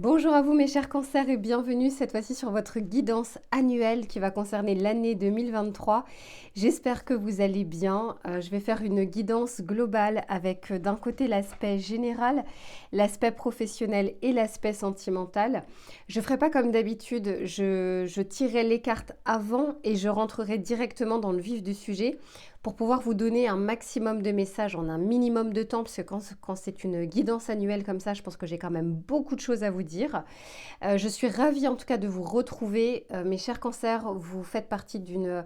Bonjour à vous mes chers cancers et bienvenue cette fois-ci sur votre guidance annuelle qui va concerner l'année 2023. J'espère que vous allez bien. Je vais faire une guidance globale avec d'un côté l'aspect général, l'aspect professionnel et l'aspect sentimental. Je ne ferai pas comme d'habitude, je tirerai les cartes avant et je rentrerai directement dans le vif du sujet pour pouvoir vous donner un maximum de messages en un minimum de temps, parce que quand c'est une guidance annuelle comme ça, je pense que j'ai quand même beaucoup de choses à vous dire. Je suis ravie en tout cas de vous retrouver. Mes chers cancers, vous faites partie d'une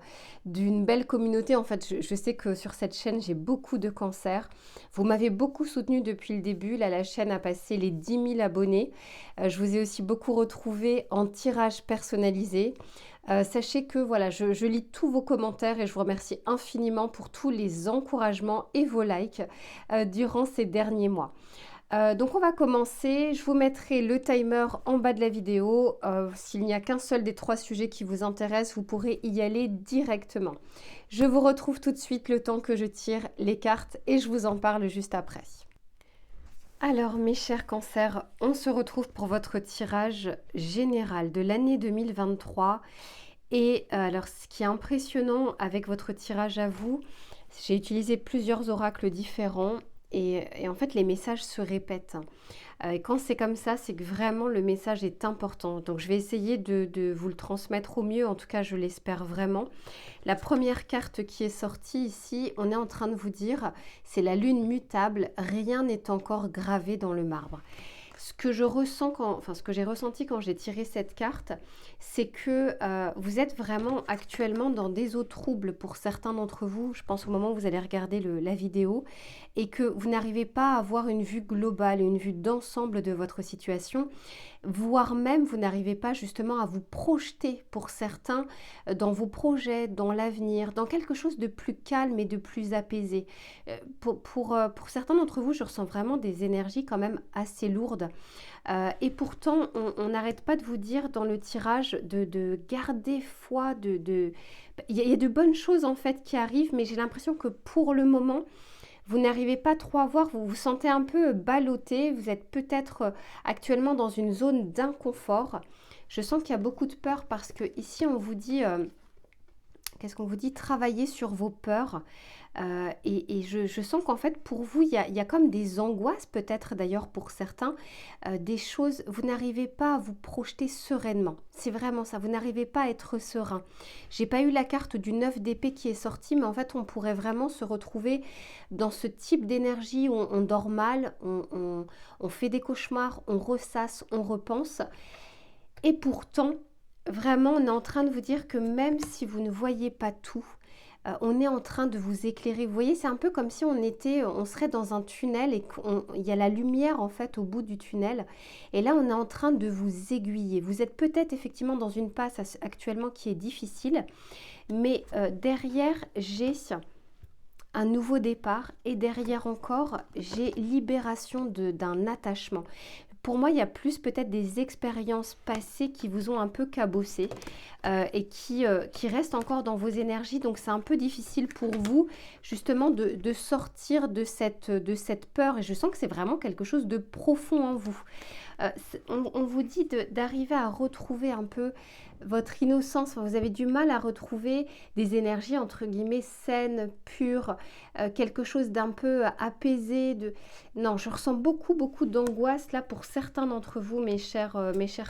belle communauté. En fait, je sais que sur cette chaîne, j'ai beaucoup de cancers. Vous m'avez beaucoup soutenu depuis le début. Là, la chaîne a passé les 10 000 abonnés. Je vous ai aussi beaucoup retrouvé en tirage personnalisé. Sachez que voilà, je lis tous vos commentaires et je vous remercie infiniment pour tous les encouragements et vos likes durant ces derniers mois. Donc on va commencer, je vous mettrai le timer en bas de la vidéo. S'il n'y a qu'un seul des 3 sujets qui vous intéressent, vous pourrez y aller directement. Je vous retrouve tout de suite le temps que je tire les cartes et je vous en parle juste après. Alors mes chers cancers, on se retrouve pour votre tirage général de l'année 2023. Et alors ce qui est impressionnant avec votre tirage à vous, j'ai utilisé plusieurs oracles différents et en fait les messages se répètent. Et quand c'est comme ça, c'est que vraiment le message est important. Donc je vais essayer de vous le transmettre au mieux, en tout cas je l'espère vraiment. La première carte qui est sortie ici, on est en train de vous dire, c'est la lune mutable, rien n'est encore gravé dans le marbre. Ce que je ressens ce que j'ai ressenti quand j'ai tiré cette carte, c'est que vous êtes vraiment actuellement dans des eaux troubles pour certains d'entre vous. Je pense au moment où vous allez regarder la vidéo et que vous n'arrivez pas à avoir une vue globale, une vue d'ensemble de votre situation, voire même vous n'arrivez pas justement à vous projeter pour certains dans vos projets, dans l'avenir, dans quelque chose de plus calme et de plus apaisé. Pour certains d'entre vous, je ressens vraiment des énergies quand même assez lourdes. Et pourtant, on n'arrête pas de vous dire dans le tirage de garder foi, il y a de bonnes choses en fait qui arrivent, mais j'ai l'impression que pour le moment, vous n'arrivez pas trop à voir, vous vous sentez un peu ballotté, vous êtes peut-être actuellement dans une zone d'inconfort. Je sens qu'il y a beaucoup de peur parce que ici on vous dit, qu'est-ce qu'on vous dit? Travailler sur vos peurs. Et je sens qu'en fait, pour vous, il y a comme des angoisses, peut-être d'ailleurs pour certains, des choses, vous n'arrivez pas à vous projeter sereinement. C'est vraiment ça, vous n'arrivez pas à être serein. J'ai pas eu la carte du 9 d'épée qui est sortie, mais en fait, on pourrait vraiment se retrouver dans ce type d'énergie où on dort mal, on fait des cauchemars, on ressasse, on repense. Et pourtant, vraiment, on est en train de vous dire que même si vous ne voyez pas tout, on est en train de vous éclairer. Vous voyez, c'est un peu comme si on serait dans un tunnel et qu'il y a la lumière en fait au bout du tunnel. Et là, on est en train de vous aiguiller. Vous êtes peut-être effectivement dans une passe actuellement qui est difficile, mais derrière, j'ai un nouveau départ et derrière encore, j'ai libération d'un attachement. Pour moi, il y a plus peut-être des expériences passées qui vous ont un peu cabossé et qui restent encore dans vos énergies. Donc, c'est un peu difficile pour vous, justement, de sortir de cette peur. Et je sens que c'est vraiment quelque chose de profond en vous. On vous dit d'arriver à retrouver un peu votre innocence. Enfin, vous avez du mal à retrouver des énergies, entre guillemets, saines, pures, quelque chose d'un peu apaisé. Non, je ressens beaucoup, beaucoup d'angoisse là pour certains d'entre vous, mes chers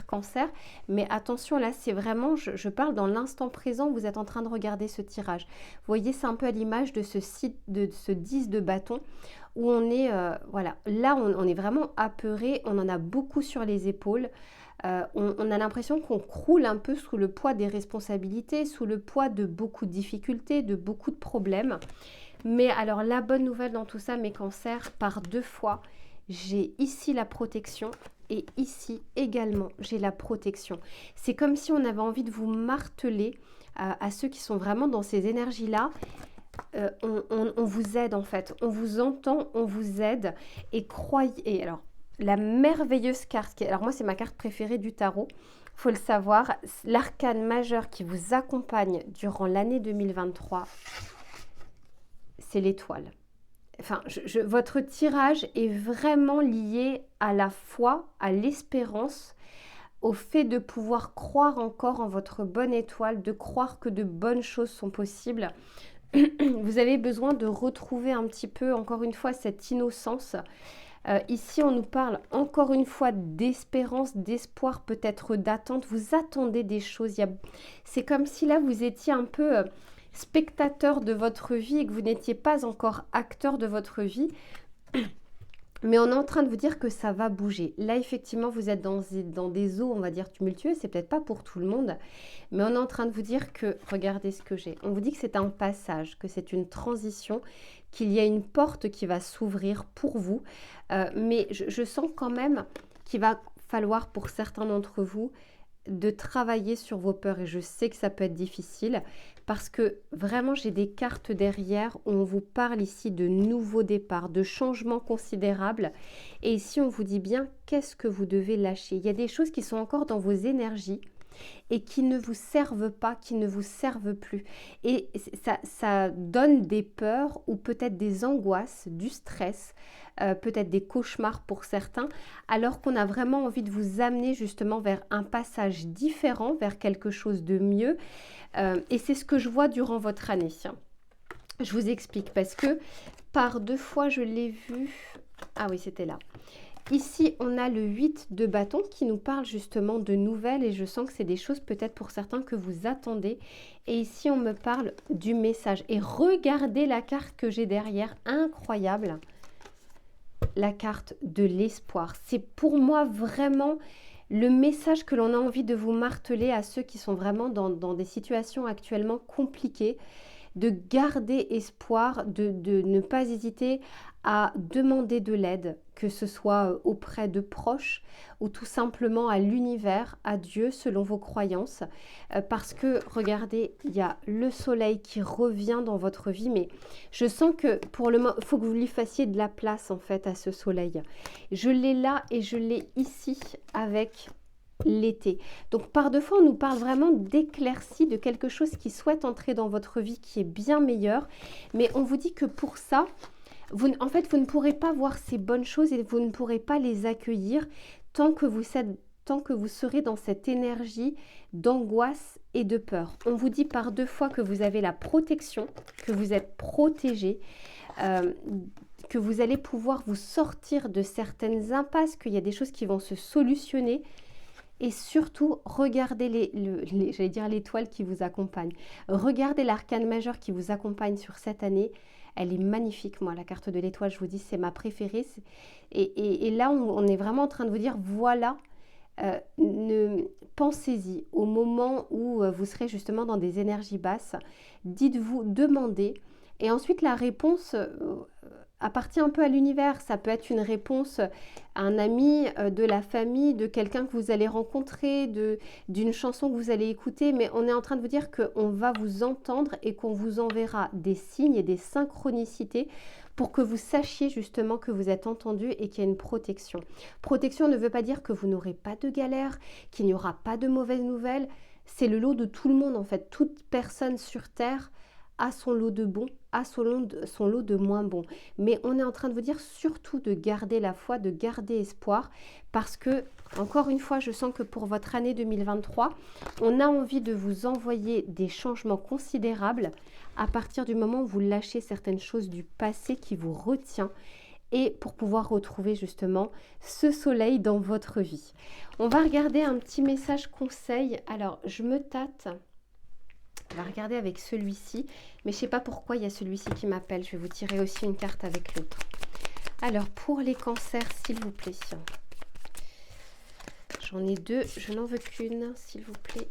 cancers. Mais attention, là, c'est vraiment, je parle dans l'instant présent, vous êtes en train de regarder ce tirage. Vous voyez, c'est un peu à l'image de ce 10 de bâton où on est, voilà, là, on est vraiment apeuré, on en a beaucoup sur les épaules. On a l'impression qu'on croule un peu sous le poids des responsabilités, sous le poids de beaucoup de difficultés, de beaucoup de problèmes. Mais alors la bonne nouvelle dans tout ça, mes cancers, par 2 fois, j'ai ici la protection et ici également j'ai la protection. C'est comme si on avait envie de vous marteler à ceux qui sont vraiment dans ces énergies-là. On vous aide en fait, on vous entend, on vous aide et croyez. Et alors la merveilleuse carte, alors moi c'est ma carte préférée du tarot, faut le savoir, l'arcane majeur qui vous accompagne durant l'année 2023, c'est l'étoile. Enfin, votre tirage est vraiment lié à la foi, à l'espérance, au fait de pouvoir croire encore en votre bonne étoile, de croire que de bonnes choses sont possibles. Vous avez besoin de retrouver un petit peu, encore une fois, cette innocence. Ici, on nous parle encore une fois d'espérance, d'espoir, peut-être d'attente. Vous attendez des choses. C'est comme si là, vous étiez un peu spectateur de votre vie et que vous n'étiez pas encore acteur de votre vie. Mais on est en train de vous dire que ça va bouger. Là, effectivement, vous êtes dans des eaux, on va dire, tumultueuses. C'est peut-être pas pour tout le monde. Mais on est en train de vous dire que, regardez ce que j'ai. On vous dit que c'est un passage, que c'est une transition, qu'il y a une porte qui va s'ouvrir pour vous. Mais je sens quand même qu'il va falloir pour certains d'entre vous de travailler sur vos peurs. Et je sais que ça peut être difficile parce que vraiment j'ai des cartes derrière où on vous parle ici de nouveaux départs, de changements considérables. Et ici on vous dit bien qu'est-ce que vous devez lâcher. Il y a des choses qui sont encore dans vos énergies et qui ne vous servent pas, qui ne vous servent plus. Et ça donne des peurs ou peut-être des angoisses, du stress, peut-être des cauchemars pour certains, alors qu'on a vraiment envie de vous amener justement vers un passage différent, vers quelque chose de mieux. Et c'est ce que je vois durant votre année. Je vous explique parce que par 2 fois je l'ai vu. Ah oui, c'était là. Ici, on a le 8 de bâton qui nous parle justement de nouvelles et je sens que c'est des choses peut-être pour certains que vous attendez. Et ici, on me parle du message. Et regardez la carte que j'ai derrière, incroyable. La carte de l'espoir. C'est pour moi vraiment le message que l'on a envie de vous marteler à ceux qui sont vraiment dans des situations actuellement compliquées, de garder espoir, de ne pas hésiter à demander de l'aide, que ce soit auprès de proches ou tout simplement à l'univers, à Dieu, selon vos croyances. Parce que, regardez, il y a le soleil qui revient dans votre vie, mais je sens que pour le moment, il faut que vous lui fassiez de la place en fait à ce soleil. Je l'ai là et je l'ai ici avec l'été. Donc par 2 fois, on nous parle vraiment d'éclaircie, de quelque chose qui souhaite entrer dans votre vie, qui est bien meilleur. Mais on vous dit que pour ça, en fait, vous ne pourrez pas voir ces bonnes choses et vous ne pourrez pas les accueillir tant que vous serez dans cette énergie d'angoisse et de peur. On vous dit par 2 fois que vous avez la protection, que vous êtes protégé, que vous allez pouvoir vous sortir de certaines impasses, qu'il y a des choses qui vont se solutionner. Et surtout, regardez j'allais dire l'étoile qui vous accompagne. Regardez l'arcane majeur qui vous accompagne sur cette année. Elle est magnifique, moi, la carte de l'étoile, je vous dis, c'est ma préférée. Et là, on est vraiment en train de vous dire, voilà, pensez-y au moment où vous serez justement dans des énergies basses. Dites-vous, demandez. Et ensuite, la réponse appartient un peu à l'univers. Ça peut être une réponse à un ami, de la famille, de quelqu'un que vous allez rencontrer, d'une chanson que vous allez écouter. Mais on est en train de vous dire qu'on va vous entendre et qu'on vous enverra des signes et des synchronicités pour que vous sachiez justement que vous êtes entendu et qu'il y a une protection. Protection ne veut pas dire que vous n'aurez pas de galère, qu'il n'y aura pas de mauvaises nouvelles. C'est le lot de tout le monde en fait. Toute personne sur Terre a son lot de bons, a son lot de moins bons. Mais on est en train de vous dire surtout de garder la foi, de garder espoir, parce que, encore une fois, je sens que pour votre année 2023, on a envie de vous envoyer des changements considérables à partir du moment où vous lâchez certaines choses du passé qui vous retient et pour pouvoir retrouver justement ce soleil dans votre vie. On va regarder un petit message conseil. Alors, je me tâte. On va regarder avec celui-ci, mais je ne sais pas pourquoi il y a celui-ci qui m'appelle. Je vais vous tirer aussi une carte avec l'autre. Alors, pour les cancers, s'il vous plaît. J'en ai 2, je n'en veux qu'une, s'il vous plaît.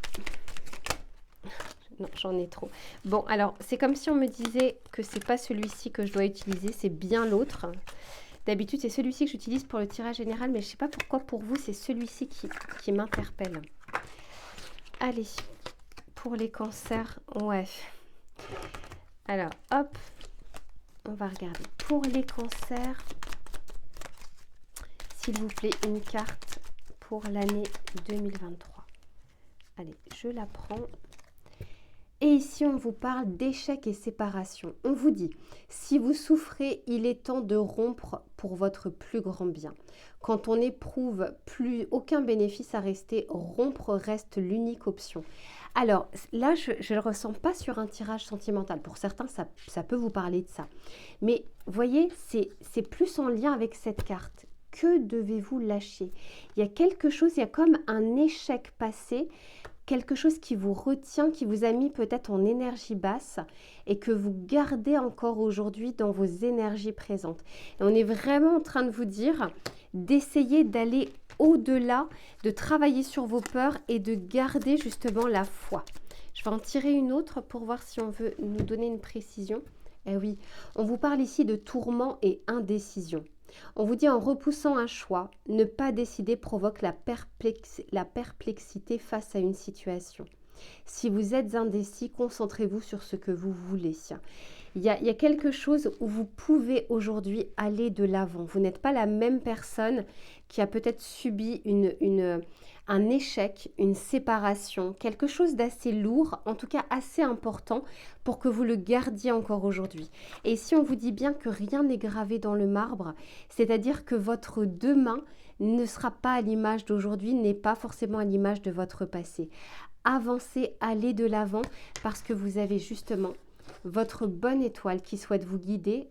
Non, j'en ai trop. Bon, alors, c'est comme si on me disait que c'est pas celui-ci que je dois utiliser, c'est bien l'autre. D'habitude, c'est celui-ci que j'utilise pour le tirage général, mais je ne sais pas pourquoi pour vous, c'est celui-ci qui m'interpelle. Allez. Pour les cancers, ouais. Alors, hop, on va regarder. Pour les cancers, s'il vous plaît, une carte pour l'année 2023. Allez, je la prends. Et ici, on vous parle d'échec et séparation. On vous dit, si vous souffrez, il est temps de rompre pour votre plus grand bien. Quand on n'éprouve plus aucun bénéfice à rester, rompre reste l'unique option. Alors là, je ne le ressens pas sur un tirage sentimental. Pour certains, ça peut vous parler de ça. Mais voyez, c'est plus en lien avec cette carte. Que devez-vous lâcher? Il y a quelque chose, il y a comme un échec passé, quelque chose qui vous retient, qui vous a mis peut-être en énergie basse et que vous gardez encore aujourd'hui dans vos énergies présentes. Et on est vraiment en train de vous dire d'essayer d'aller au-delà, de travailler sur vos peurs et de garder justement la foi. Je vais en tirer une autre pour voir si on veut nous donner une précision. Eh oui, on vous parle ici de tourment et indécision. On vous dit en repoussant un choix, ne pas décider provoque la perplexité face à une situation. Si vous êtes indécis, concentrez-vous sur ce que vous voulez. Il y a quelque chose où vous pouvez aujourd'hui aller de l'avant. Vous n'êtes pas la même personne qui a peut-être subi un échec, une séparation, quelque chose d'assez lourd, en tout cas assez important pour que vous le gardiez encore aujourd'hui. Et si on vous dit bien que rien n'est gravé dans le marbre, c'est-à-dire que votre demain ne sera pas à l'image d'aujourd'hui, n'est pas forcément à l'image de votre passé. Avancez, allez de l'avant parce que vous avez justement votre bonne étoile qui souhaite vous guider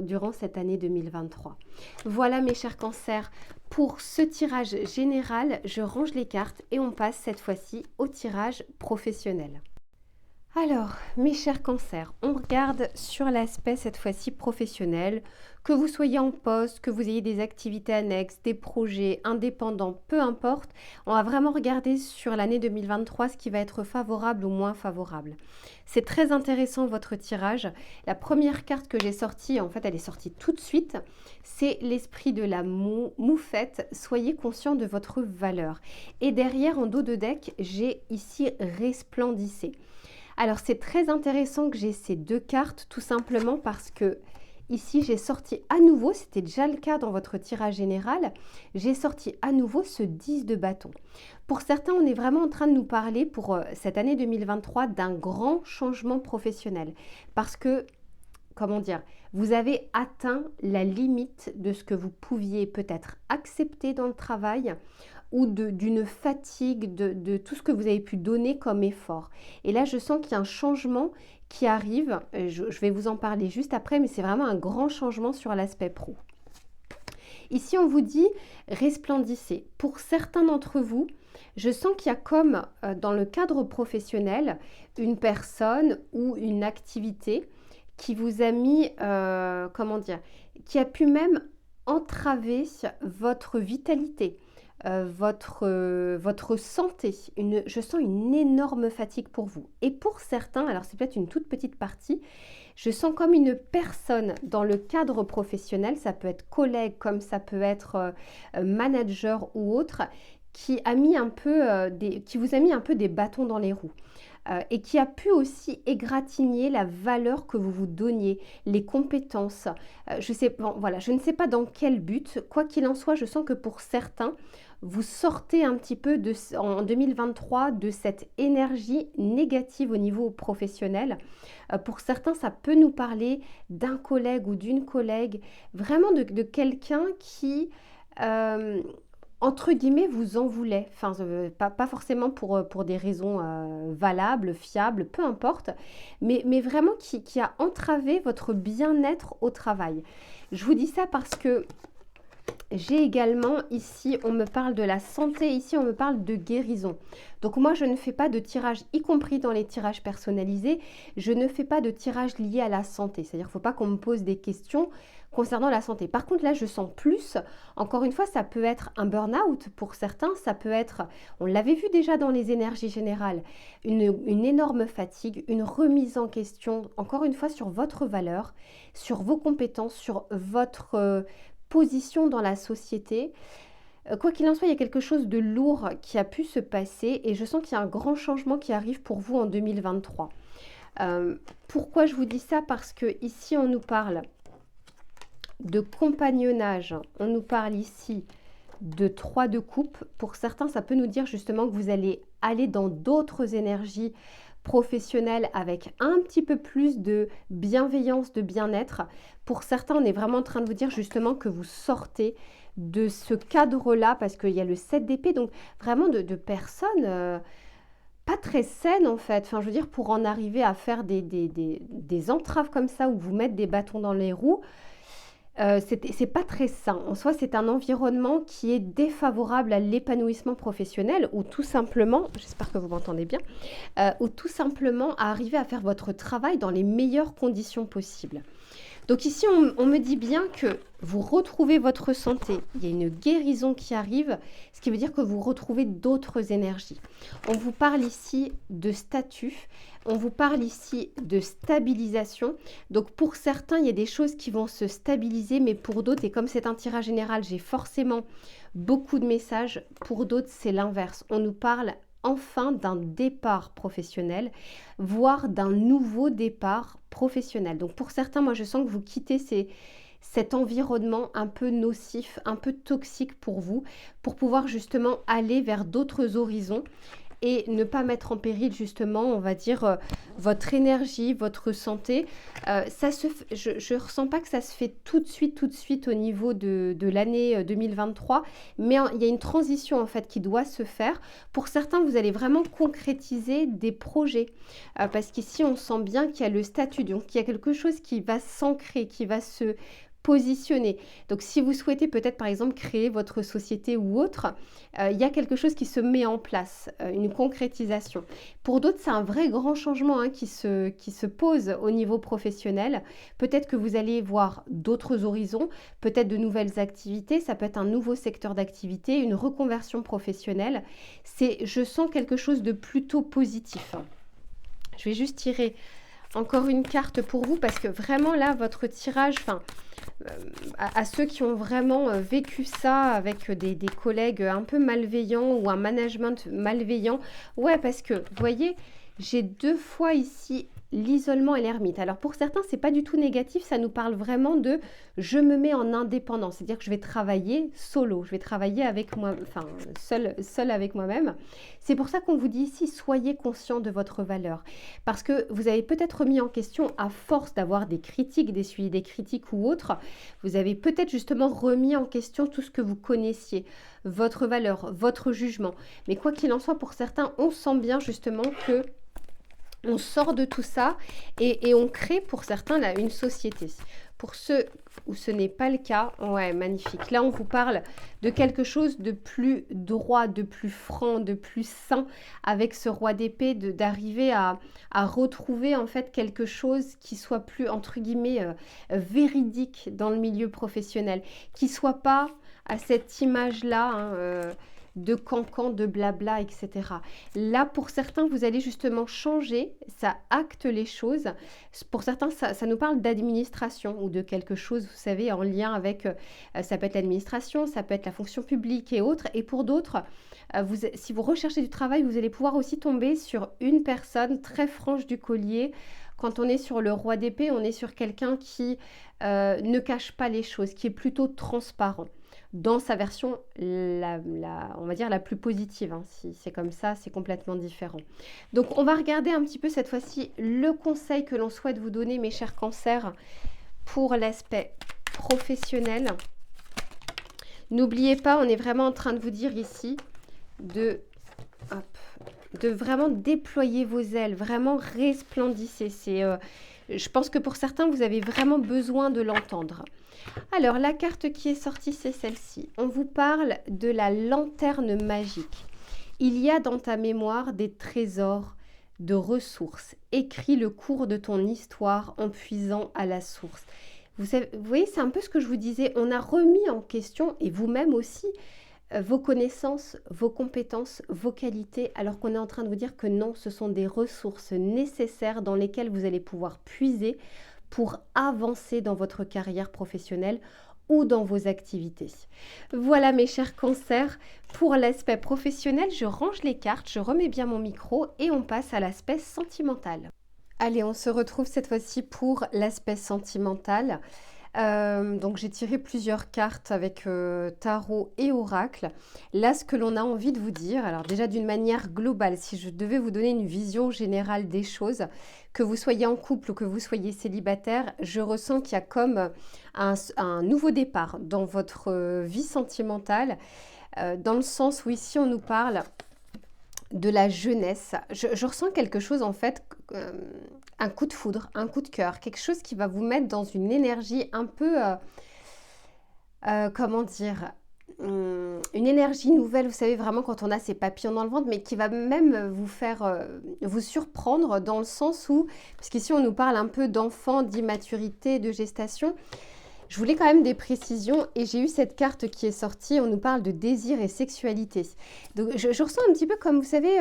durant cette année 2023. Voilà mes chers cancers, pour ce tirage général, je range les cartes et on passe cette fois-ci au tirage professionnel. Alors, mes chers cancers, on regarde sur l'aspect cette fois-ci professionnel, que vous soyez en poste, que vous ayez des activités annexes, des projets indépendants, peu importe, on va vraiment regarder sur l'année 2023 ce qui va être favorable ou moins favorable. C'est très intéressant votre tirage. La première carte que j'ai sortie, en fait elle est sortie tout de suite, c'est l'esprit de la moufette. Soyez conscient de votre valeur. Et derrière, en dos de deck, j'ai ici resplendissez. Alors c'est très intéressant que j'ai ces deux cartes tout simplement parce que ici j'ai sorti à nouveau, c'était déjà le cas dans votre tirage général, j'ai sorti à nouveau ce 10 de bâton. Pour certains, on est vraiment en train de nous parler pour cette année 2023 d'un grand changement professionnel parce que, comment dire, vous avez atteint la limite de ce que vous pouviez peut-être accepter dans le travail ou d'une fatigue de tout ce que vous avez pu donner comme effort. Et là, je sens qu'il y a un changement qui arrive. Je vais vous en parler juste après, mais c'est vraiment un grand changement sur l'aspect pro. Ici, on vous dit resplendissez. Pour certains d'entre vous, je sens qu'il y a comme dans le cadre professionnel, une personne ou une activité qui vous a mis, comment dire, qui a pu même entraver votre vitalité. Votre santé. Je sens une énorme fatigue pour vous. Et pour certains, alors c'est peut-être une toute petite partie, je sens comme une personne dans le cadre professionnel, ça peut être collègue comme ça peut être manager ou autre, qui a mis un peu qui vous a mis un peu des bâtons dans les roues. Et qui a pu aussi égratigner la valeur que vous vous donniez, les compétences. Je ne sais pas dans quel but. Quoi qu'il en soit, je sens que pour certains, vous sortez un petit peu en 2023 de cette énergie négative au niveau professionnel. Pour certains, ça peut nous parler d'un collègue ou d'une collègue, vraiment de quelqu'un qui entre guillemets, vous en voulait. Enfin, pas forcément pour des raisons valables, fiables, peu importe, mais vraiment qui a entravé votre bien-être au travail. Je vous dis ça parce que j'ai également ici, on me parle de la santé, ici on me parle de guérison. Donc moi je ne fais pas de tirage, y compris dans les tirages personnalisés, je ne fais pas de tirage lié à la santé. C'est-à-dire qu'il ne faut pas qu'on me pose des questions concernant la santé. Par contre là je sens plus, encore une fois ça peut être un burn-out pour certains, ça peut être, on l'avait vu déjà dans les énergies générales, une énorme fatigue, une remise en question, encore une fois sur votre valeur, sur vos compétences, sur votre position dans la société. Quoi qu'il en soit, il y a quelque chose de lourd qui a pu se passer et je sens qu'il y a un grand changement qui arrive pour vous en 2023. Pourquoi je vous dis ça? Parce que ici on nous parle de compagnonnage, on nous parle ici de 3 de coupe. Pour certains, ça peut nous dire justement que vous allez aller dans d'autres énergies professionnel avec un petit peu plus de bienveillance, de bien-être. Pour certains, on est vraiment en train de vous dire justement que vous sortez de ce cadre-là parce qu'il y a le 7 d'épée, donc vraiment de personnes pas très saines en fait. Enfin, je veux dire, pour en arriver à faire des entraves comme ça ou vous mettre des bâtons dans les roues, c'est pas très sain. En soi, c'est un environnement qui est défavorable à l'épanouissement professionnel ou tout simplement, j'espère que vous m'entendez bien, ou tout simplement à arriver à faire votre travail dans les meilleures conditions possibles. Donc ici, on me dit bien que vous retrouvez votre santé. Il y a une guérison qui arrive, ce qui veut dire que vous retrouvez d'autres énergies. On vous parle ici de statut, on vous parle ici de stabilisation. Donc pour certains, il y a des choses qui vont se stabiliser, mais pour d'autres, et comme c'est un tirage général, j'ai forcément beaucoup de messages. Pour d'autres, c'est l'inverse. On nous parle enfin d'un départ professionnel, voire d'un nouveau départ professionnel. Donc pour certains, moi je sens que vous quittez cet environnement un peu nocif, un peu toxique pour vous, pour pouvoir justement aller vers d'autres horizons et ne pas mettre en péril justement, on va dire, votre énergie, votre santé. Je ne ressens pas que ça se fait tout de suite au niveau de l'année 2023, mais il y a une transition en fait qui doit se faire. Pour certains, vous allez vraiment concrétiser des projets, parce qu'ici, on sent bien qu'il y a le statut, donc il y a quelque chose qui va s'ancrer, qui va se positionner. Donc si vous souhaitez peut-être par exemple créer votre société ou autre, il y a quelque chose qui se met en place, une concrétisation. Pour d'autres, c'est un vrai grand changement qui se pose au niveau professionnel. Peut-être que vous allez voir d'autres horizons, peut-être de nouvelles activités, ça peut être un nouveau secteur d'activité, une reconversion professionnelle. Je sens quelque chose de plutôt positif. Je vais juste tirer encore une carte pour vous parce que vraiment là, votre tirage, à ceux qui ont vraiment vécu ça avec des collègues un peu malveillants ou un management malveillant, ouais, parce que, vous voyez, j'ai 2 fois ici l'isolement et l'ermite. Alors pour certains, c'est pas du tout négatif, ça nous parle vraiment de je me mets en indépendance, c'est-à-dire que je vais travailler solo, je vais travailler avec moi, seul avec moi-même. C'est pour ça qu'on vous dit ici, soyez conscient de votre valeur, parce que vous avez peut-être remis en question à force d'avoir des critiques, d'essuyer des critiques ou autres, vous avez peut-être justement remis en question tout ce que vous connaissiez, votre valeur, votre jugement. Mais quoi qu'il en soit, pour certains, on sent bien justement que on sort de tout ça et on crée pour certains là une société. Pour ceux où ce n'est pas le cas, ouais, magnifique. Là, on vous parle de quelque chose de plus droit, de plus franc, de plus sain avec ce roi d'épée, d'arriver à retrouver en fait quelque chose qui soit plus, entre guillemets, véridique dans le milieu professionnel, qui soit pas à cette image-là, de cancan, de blabla, etc. Là, pour certains, vous allez justement changer, ça acte les choses. Pour certains, ça nous parle d'administration ou de quelque chose, vous savez, en lien avec, ça peut être l'administration, ça peut être la fonction publique et autres. Et pour d'autres, si vous recherchez du travail, vous allez pouvoir aussi tomber sur une personne très franche du collier. Quand on est sur le roi d'épée, on est sur quelqu'un qui ne cache pas les choses, qui est plutôt transparent dans sa version, on va dire la plus positive. Si c'est comme ça, c'est complètement différent. Donc, on va regarder un petit peu cette fois-ci le conseil que l'on souhaite vous donner, mes chers cancers, pour l'aspect professionnel. N'oubliez pas, on est vraiment en train de vous dire ici de vraiment déployer vos ailes, vraiment resplendissez. Je pense que pour certains, vous avez vraiment besoin de l'entendre. Alors, la carte qui est sortie, c'est celle-ci. On vous parle de la lanterne magique. Il y a dans ta mémoire des trésors de ressources. Écris le cours de ton histoire en puisant à la source. Vous voyez, c'est un peu ce que je vous disais. On a remis en question, et vous-même aussi, vos connaissances, vos compétences, vos qualités, alors qu'on est en train de vous dire que non, ce sont des ressources nécessaires dans lesquelles vous allez pouvoir puiser pour avancer dans votre carrière professionnelle ou dans vos activités. Voilà mes chers cancers, pour l'aspect professionnel, je range les cartes, je remets bien mon micro et on passe à l'aspect sentimental. Allez, on se retrouve cette fois-ci pour l'aspect sentimental. Donc j'ai tiré plusieurs cartes avec tarot et oracle. Là, ce que l'on a envie de vous dire, alors déjà d'une manière globale, si je devais vous donner une vision générale des choses, que vous soyez en couple ou que vous soyez célibataire, je ressens qu'il y a comme un nouveau départ dans votre vie sentimentale, dans le sens où ici on nous parle de la jeunesse. Je ressens quelque chose en fait, un coup de foudre, un coup de cœur, quelque chose qui va vous mettre dans une énergie un peu, comment dire, une énergie nouvelle, vous savez vraiment quand on a ses papillons dans le ventre, mais qui va même vous faire, vous surprendre dans le sens où, parce qu'ici on nous parle un peu d'enfant, d'immaturité, de gestation, je voulais quand même des précisions et j'ai eu cette carte qui est sortie, on nous parle de désir et sexualité. Donc je ressens un petit peu comme, vous savez,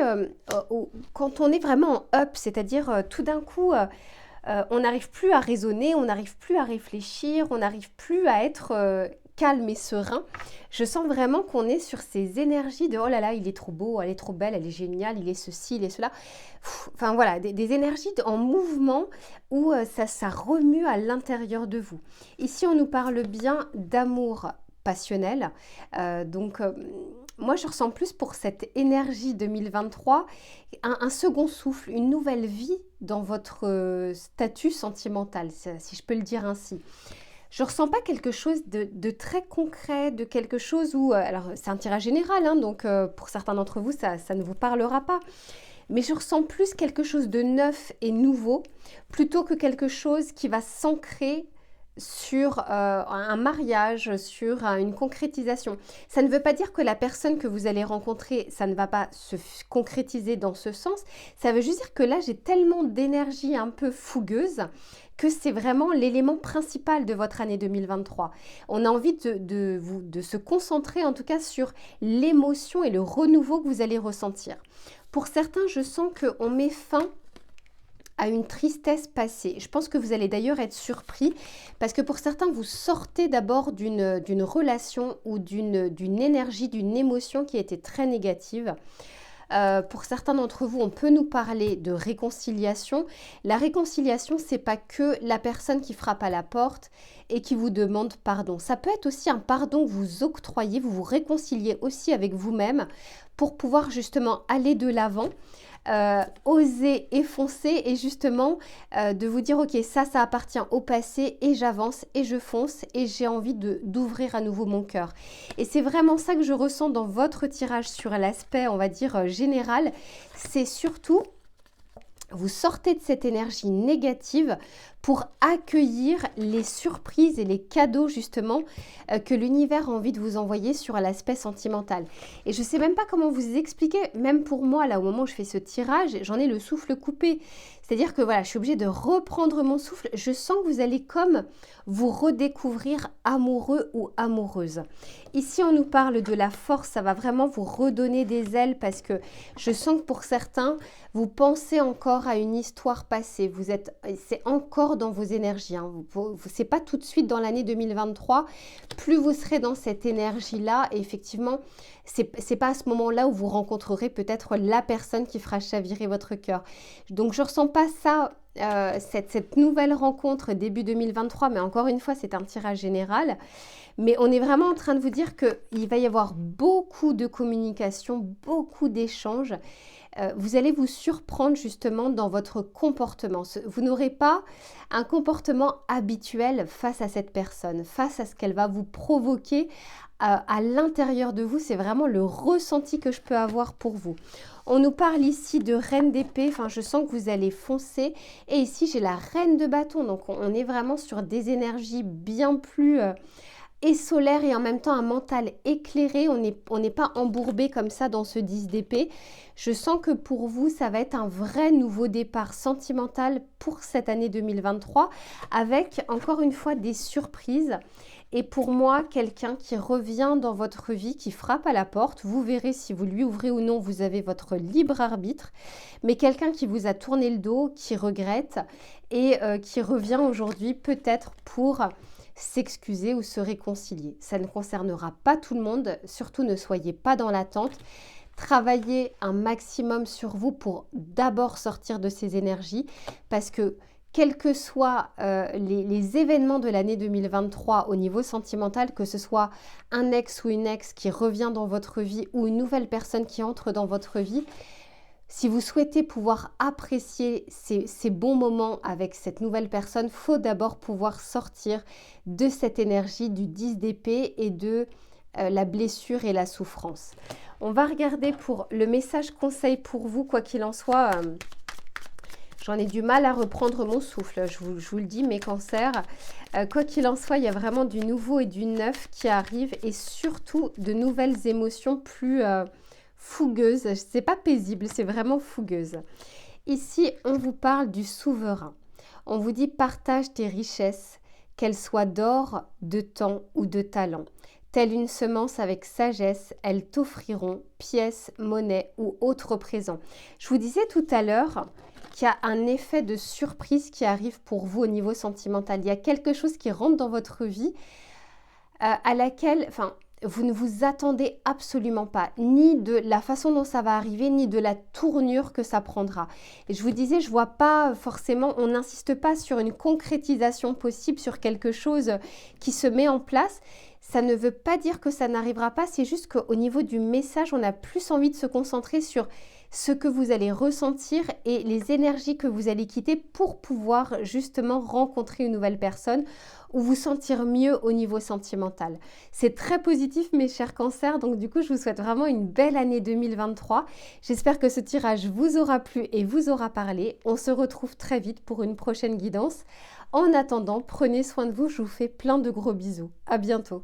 quand on est vraiment en up, c'est-à-dire tout d'un coup, on n'arrive plus à raisonner, on n'arrive plus à réfléchir, on n'arrive plus à être calme et serein. Je sens vraiment qu'on est sur ces énergies de oh là là, il est trop beau, elle est trop belle, elle est géniale, il est ceci, il est cela. Enfin voilà, des énergies en mouvement où ça remue à l'intérieur de vous. Ici, on nous parle bien d'amour passionnel. Donc, moi, je ressens plus pour cette énergie 2023, un second souffle, une nouvelle vie dans votre statut sentimental, si je peux le dire ainsi. Je ressens pas quelque chose de très concret, de quelque chose où... alors, c'est un tirage général, hein, donc pour certains d'entre vous, ça ne vous parlera pas. Mais je ressens plus quelque chose de neuf et nouveau, plutôt que quelque chose qui va s'ancrer sur un mariage, sur une concrétisation. Ça ne veut pas dire que la personne que vous allez rencontrer, ça ne va pas se concrétiser dans ce sens. Ça veut juste dire que là, j'ai tellement d'énergie un peu fougueuse que c'est vraiment l'élément principal de votre année 2023. On a envie de se concentrer en tout cas sur l'émotion et le renouveau que vous allez ressentir. Pour certains, je sens qu'on met fin à une tristesse passée. Je pense que vous allez d'ailleurs être surpris parce que pour certains, vous sortez d'abord d'une relation ou d'une énergie, d'une émotion qui était très négative. Pour certains d'entre vous, on peut nous parler de réconciliation. La réconciliation, c'est pas que la personne qui frappe à la porte et qui vous demande pardon. Ça peut être aussi un pardon que vous octroyez, vous vous réconciliez aussi avec vous-même pour pouvoir justement aller de l'avant. Oser et foncer et justement de vous dire ok ça appartient au passé et j'avance et je fonce et j'ai envie d'ouvrir à nouveau mon cœur et c'est vraiment ça que je ressens dans votre tirage sur l'aspect on va dire général, c'est surtout vous sortez de cette énergie négative pour accueillir les surprises et les cadeaux justement que l'univers a envie de vous envoyer sur l'aspect sentimental. Et je ne sais même pas comment vous expliquer, même pour moi, là au moment où je fais ce tirage, j'en ai le souffle coupé. C'est-à-dire que voilà, je suis obligée de reprendre mon souffle. Je sens que vous allez comme vous redécouvrir amoureux ou amoureuse. Ici, on nous parle de la force, ça va vraiment vous redonner des ailes parce que je sens que pour certains, vous pensez encore à une histoire passée. C'est encore dans vos énergies. Hein. C'est pas tout de suite dans l'année 2023. Plus vous serez dans cette énergie-là, et effectivement, c'est pas à ce moment-là où vous rencontrerez peut-être la personne qui fera chavirer votre cœur. Donc, je ressens pas ça. Cette nouvelle rencontre début 2023, mais encore une fois, c'est un tirage général. Mais on est vraiment en train de vous dire qu'il va y avoir beaucoup de communication, beaucoup d'échanges. Vous allez vous surprendre justement dans votre comportement. Vous n'aurez pas un comportement habituel face à cette personne, face à ce qu'elle va vous provoquer à l'intérieur de vous. C'est vraiment le ressenti que je peux avoir pour vous. On nous parle ici de reine d'épée, enfin je sens que vous allez foncer. Et ici j'ai la reine de bâton, donc on est vraiment sur des énergies bien plus... et solaire et en même temps un mental éclairé, on n'est pas embourbé comme ça dans ce 10 d'épée. Je sens que pour vous, ça va être un vrai nouveau départ sentimental pour cette année 2023 avec encore une fois des surprises. Et pour moi, quelqu'un qui revient dans votre vie, qui frappe à la porte, vous verrez si vous lui ouvrez ou non, vous avez votre libre arbitre, mais quelqu'un qui vous a tourné le dos, qui regrette et qui revient aujourd'hui peut-être pour s'excuser ou se réconcilier. Ça ne concernera pas tout le monde, surtout ne soyez pas dans l'attente. Travaillez un maximum sur vous pour d'abord sortir de ces énergies parce que quels que soient les événements de l'année 2023 au niveau sentimental, que ce soit un ex ou une ex qui revient dans votre vie ou une nouvelle personne qui entre dans votre vie, si vous souhaitez pouvoir apprécier ces bons moments avec cette nouvelle personne, faut d'abord pouvoir sortir de cette énergie du 10 d'épée et de la blessure et la souffrance. On va regarder pour le message conseil pour vous, quoi qu'il en soit. J'en ai du mal à reprendre mon souffle, je vous le dis, mes cancers. Quoi qu'il en soit, il y a vraiment du nouveau et du neuf qui arrive et surtout de nouvelles émotions plus fougueuses. C'est pas paisible, c'est vraiment fougueuse. Ici, on vous parle du souverain. On vous dit partage tes richesses, qu'elles soient d'or, de temps ou de talent. Telle une semence avec sagesse, elles t'offriront pièces, monnaie ou autres présents. Je vous disais tout à l'heure qu'il y a un effet de surprise qui arrive pour vous au niveau sentimental. Il y a quelque chose qui rentre dans votre vie à laquelle vous ne vous attendez absolument pas, ni de la façon dont ça va arriver, ni de la tournure que ça prendra. Et je vous disais, je vois pas forcément, on n'insiste pas sur une concrétisation possible, sur quelque chose qui se met en place. Ça ne veut pas dire que ça n'arrivera pas, c'est juste qu'au niveau du message, on a plus envie de se concentrer sur ce que vous allez ressentir et les énergies que vous allez quitter pour pouvoir justement rencontrer une nouvelle personne ou vous sentir mieux au niveau sentimental. C'est très positif mes chers cancers, donc du coup je vous souhaite vraiment une belle année 2023. J'espère que ce tirage vous aura plu et vous aura parlé. On se retrouve très vite pour une prochaine guidance. En attendant, prenez soin de vous, je vous fais plein de gros bisous. À bientôt.